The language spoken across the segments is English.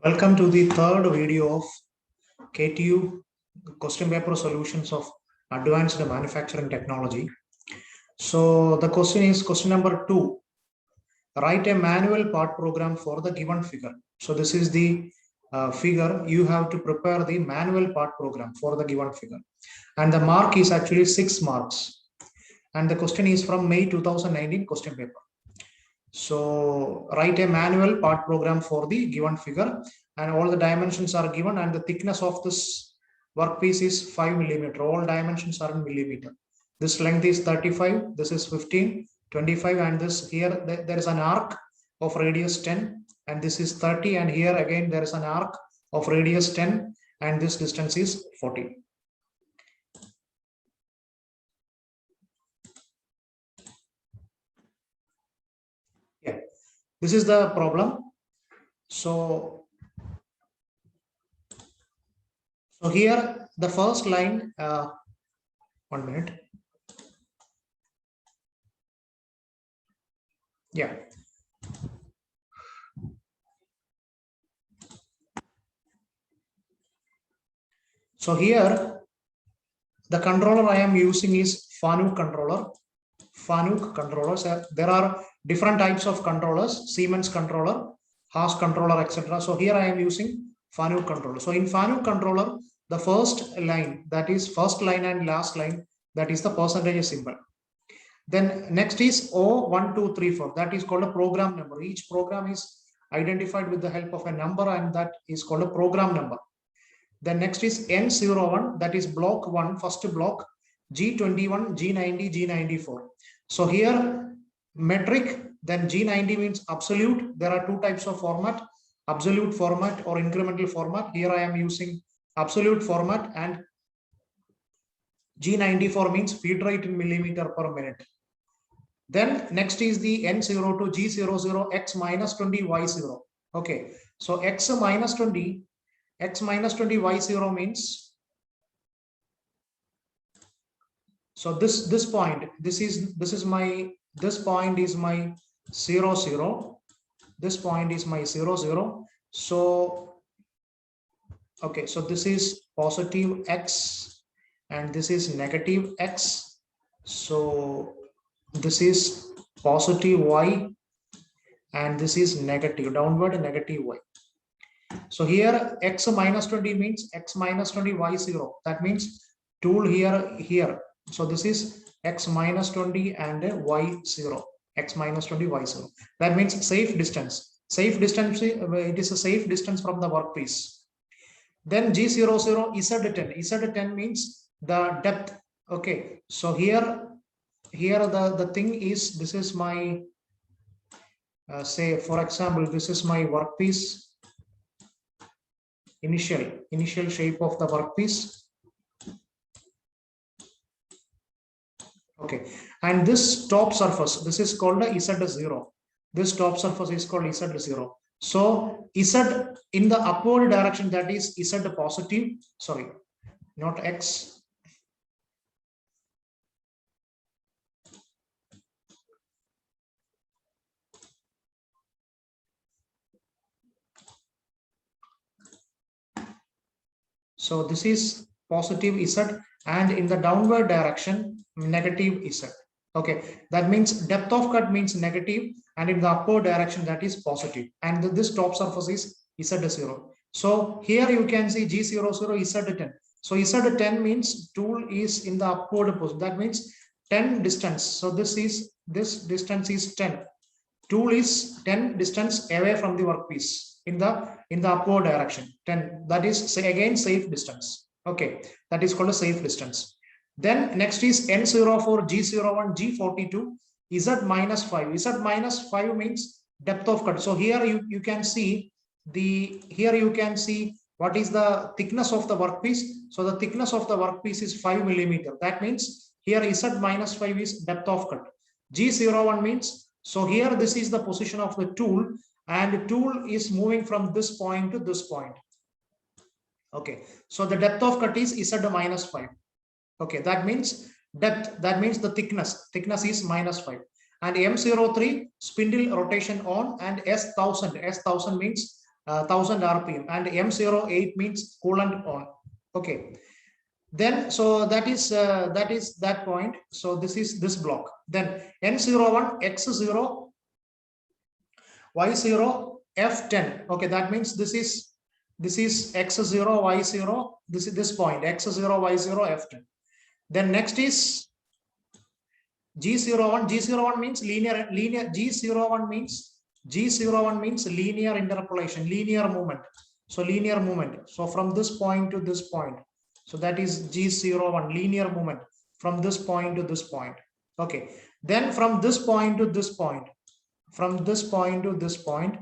Welcome to the third video of KTU question paper solutions of advanced manufacturing technology. So the question is question number 2. Write a manual part program for the given figure. So this is the figure. You have to prepare the manual part program for the given figure. And the mark is actually 6 marks. And the question is from May 2019 question paper. So write a manual part program for the given figure, and all the dimensions are given, and the thickness of this workpiece is 5 millimeter. All dimensions are in millimeter. This length is 35, this is 15, 25, and this here there is an arc of radius 10, and this is 30, and here again there is an arc of radius 10, and this distance is 40. Yeah, this is the problem. So here the first line, 1 minute. Yeah. So here the controller I am using is Fanuc controller. Fanuc controllers. There are different types of controllers: Siemens controller, Haas controller, etc. So here I am using Fanuc controller. So in Fanuc controller, the first line, that is first line and last line, that is the percentage symbol. Then next is O1234. That is called a program number. Each program is identified with the help of a number, and that is called a program number. Then next is N01. That is block 1, first block. G21, G90, G94. So here metric, then G90 means absolute. There are two types of format: absolute format or incremental format. Here I am using absolute format, and G94 means feed rate in millimeter per minute. Then next is the N02, G00, X minus 20, Y0. Okay, so X minus 20, Y0 means, so this point, this point is my 0, 0. This point is my 0, 0. So okay, so this is positive X and this is negative X. So this is positive Y and this is negative, downward negative Y. So here X minus 20 means X minus 20, Y0. That means tool here. So this is X minus 20 and Y0. X minus 20, Y0. That means safe distance. Safe distance, it is a safe distance from the workpiece. Then G00, Z10. Z10 means the depth. Okay, so here the thing is, this is my say for example, this is my workpiece, initial shape of the workpiece. Okay, and this top surface, this is called a Z0. This top surface is called Z0. So Z in the upward direction, that is Z positive, sorry, not X. So this is positive Z, and in the downward direction, negative Z. Okay, that means depth of cut means negative, and in the upward direction, that is positive. And this top surface is Z0. So here you can see G00, Z10. So Z10 means tool is in the upward position. That means 10 distance. So this distance is 10. Tool is 10 distance away from the workpiece in the upward direction. 10. That is, say again, safe distance. Okay, that is called a safe distance. Then next is N04, G01, G42, Z minus 5. Z minus 5 means depth of cut. So here you can see what is the thickness of the workpiece. So the thickness of the workpiece is 5 millimeter. That means here Z minus 5 is depth of cut. G01 means, so here this is the position of the tool, and the tool is moving from this point to this point. Okay, so the depth of cut is Z minus 5. Okay, that means depth, that means the thickness is minus 5. And M03 spindle rotation on, and S1000 means 1000 RPM, and M08 means coolant on. Okay. Then so that is that point. So this is this block. Then N01, X0, Y0, F10. Okay, that means this is X0, Y0. This is this point X0, Y0, F10. Then next is G01. G01 means linear. G01 means linear interpolation, linear movement. So linear movement. So from this point to this point. So that is G01, linear movement from this point to this point. Okay. Then from this point to this point, from this point to this point.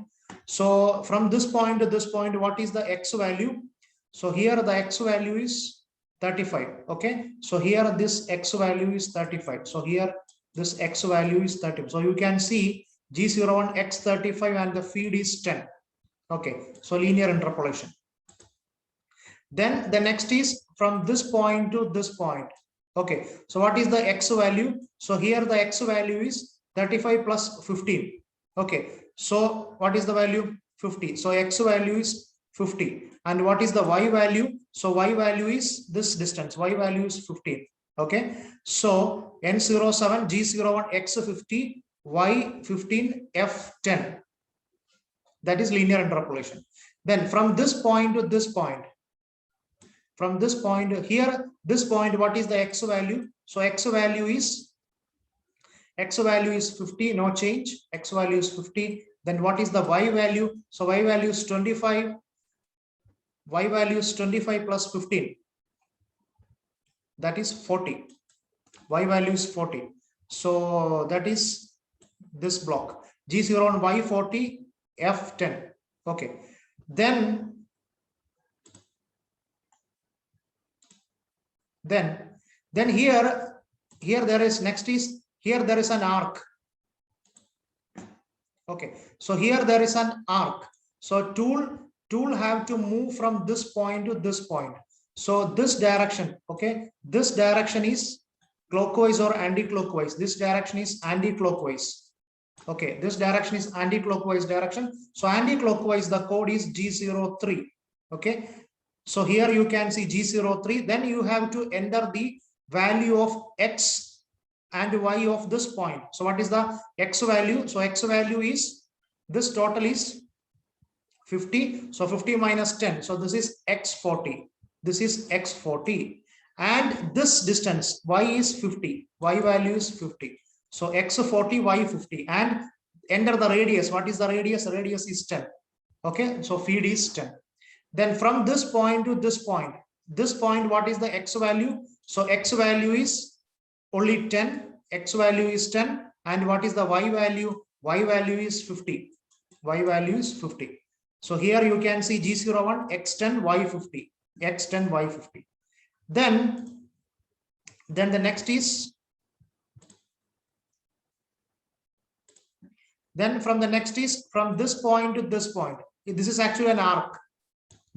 So from this point to this point, what is the X value? So here the X value is 35. Okay. So here this X value is 35. So here this X value is 30. So you can see G01 X35 and the feed is 10. Okay. So linear interpolation. Then the next is from this point to this point. Okay. So what is the X value? So here the X value is 35 plus 15. Okay. So what is the value? 50. So X value is 50. And what is the Y value? So Y value is this distance. Y value is 15. Okay. So N07, G01, X50, Y15, F10. That is linear interpolation. Then from this point to this point, from this point here, this point, what is the X value? So X value is 50, no change. X value is 50. Then what is the Y value? So Y value is 25. Y value is 25 plus 15. That is 40. Y value is 40. So that is this block. G01, Y40, F10. Okay. Then here there is next is here there is an arc. Okay. So here there is an arc. So tool have to move from this point to this point. So this direction, okay, this direction is clockwise or anti-clockwise. This direction is anti-clockwise. Okay, this direction is anti-clockwise direction. So anti-clockwise, the code is G03. Okay, so here you can see G03. Then you have to enter the value of X and Y of this point. So what is the X value? So X value is, this total is 50. So 50 minus 10. So this is X40. This is X40. And this distance, Y is 50. Y value is 50. So X40, Y50. And enter the radius. What is the radius? Radius is 10. Okay. So feed is 10. Then from this point to this point, what is the X value? So X value is only 10. X value is 10. And what is the Y value? Y value is 50. Y value is 50. So here you can see G01, X10, Y50. X10, Y50. Then the next is, from this point to this point. This is actually an arc.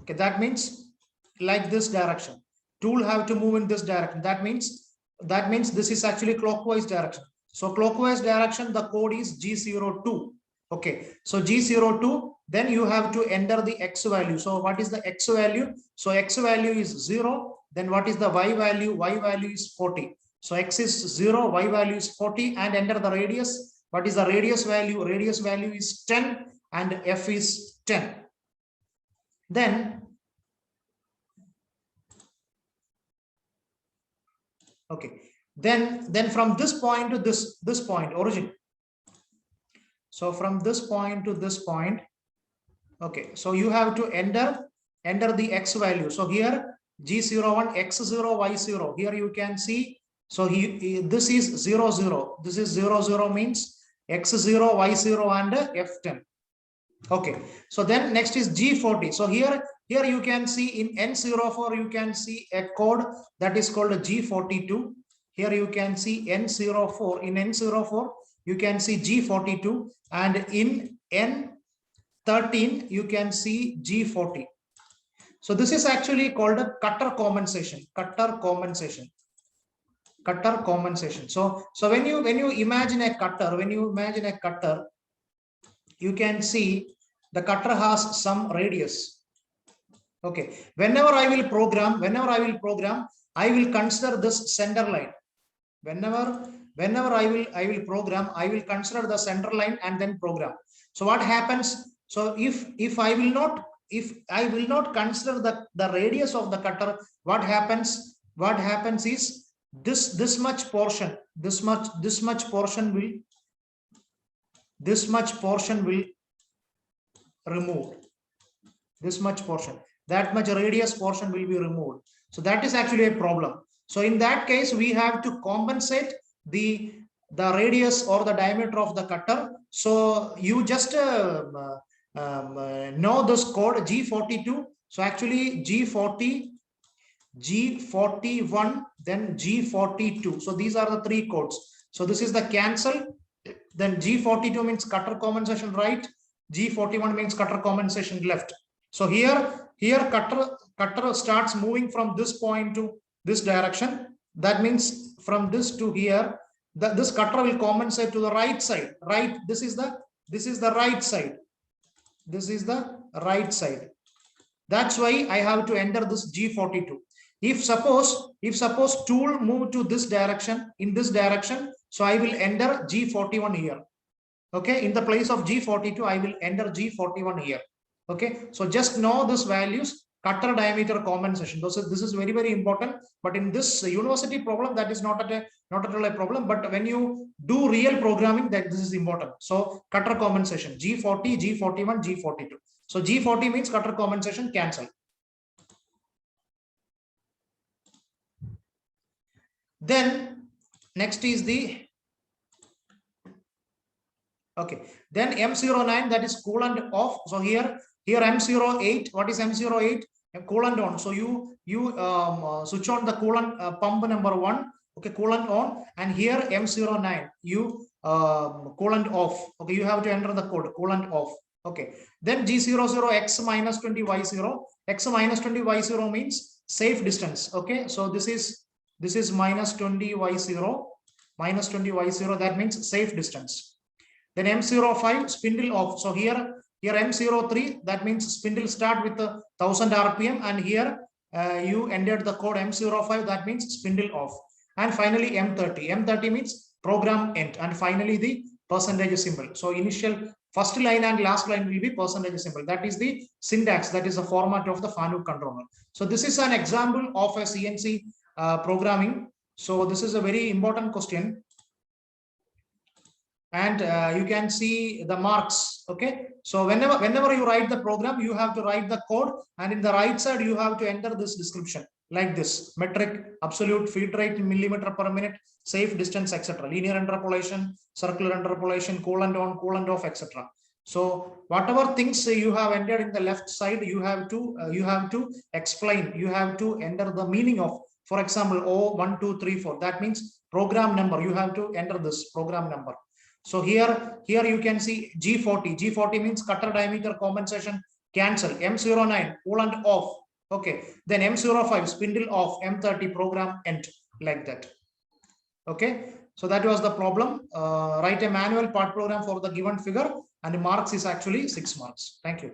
Okay, that means like this direction. Tool have to move in this direction. That means this is actually clockwise direction. So clockwise direction, the code is G02. Okay, so G02, then you have to enter the X value. So what is the X value? So X value is 0. Then what is the Y value? Y value is 40. So X is 0, Y value is 40, and enter the radius. What is the radius value? Radius value is 10 and F is 10. Then, okay, then from this point to this point, origin. So from this point to this point, okay, so you have to enter the X value. So here G01, X0, Y0. Here you can see. So this is 0, 0. This is 0, 0 means X0, Y0, and F10. Okay. So then next is G40. So here you can see in N04, you can see a code that is called a G42. Here you can see N04. In N04, you can see G42, and in N13, you can see G40. So this is actually called a cutter compensation. Cutter compensation. Cutter compensation. So when you imagine a cutter, you can see the cutter has some radius. Okay, whenever I will program, I will consider this center line. Whenever I will program, I will consider the center line and then program. So what happens? So if I will not consider the radius of the cutter, what happens? What happens is this much portion will removed. This much portion, that much radius portion will be removed. So that is actually a problem. So in that case, we have to compensate the radius or the diameter of the cutter. So you just know this code G42. So actually G40, G41, then G42. So these are the three codes. So this is the cancel. Then G42 means cutter compensation right. G41 means cutter compensation left. So here cutter starts moving from this point to this direction. That means from this to here, this cutter will compensate to the right side. Right. This is the right side. This is the right side. That's why I have to enter this G42. If suppose tool move to this direction, in this direction, so I will enter G41 here. Okay, in the place of G42, I will enter G41 here. Okay, so just know this values, cutter diameter compensation. This is very, very important. But in this university problem, that is not at all a problem. But when you do real programming, that this is important. So cutter compensation, G40, G41, G42. So G40 means cutter compensation cancel. Then next is the okay. Then M09, that is coolant off. So here M08. What is M08? Coolant on. So you switch on the coolant pump number 1. Okay, coolant on, and here M09 you coolant off. Okay, you have to enter the code coolant off. Okay, then G00 X minus 20 Y0. X minus 20 Y0 means safe distance. Okay, so this is minus 20 Y0, minus 20 Y0. That means safe distance. Then M05 spindle off. So here M03, that means spindle start with 1000 RPM, and here you entered the code M05, that means spindle off. And finally M30. M30 means program end, and finally the percentage symbol. So initial first line and last line will be percentage symbol. That is the syntax, that is the format of the FANUC controller. So this is an example of a CNC programming. So this is a very important question. And you can see the marks. Okay, so whenever you write the program, you have to write the code, and in the right side you have to enter this description like this: metric, absolute feed rate in millimeter per minute, safe distance, etc., linear interpolation, circular interpolation, coolant on, coolant off, etc. So whatever things you have entered in the left side, you have to explain, you have to enter the meaning of. For example, O1234, that means program number. You have to enter this program number. So here you can see G40. G40 means cutter diameter compensation cancel. M09 coolant off. Okay, then M05 spindle off. M30 program end, like that. Okay, so that was the problem. Write a manual part program for the given figure, and the marks is actually 6 marks. Thank you.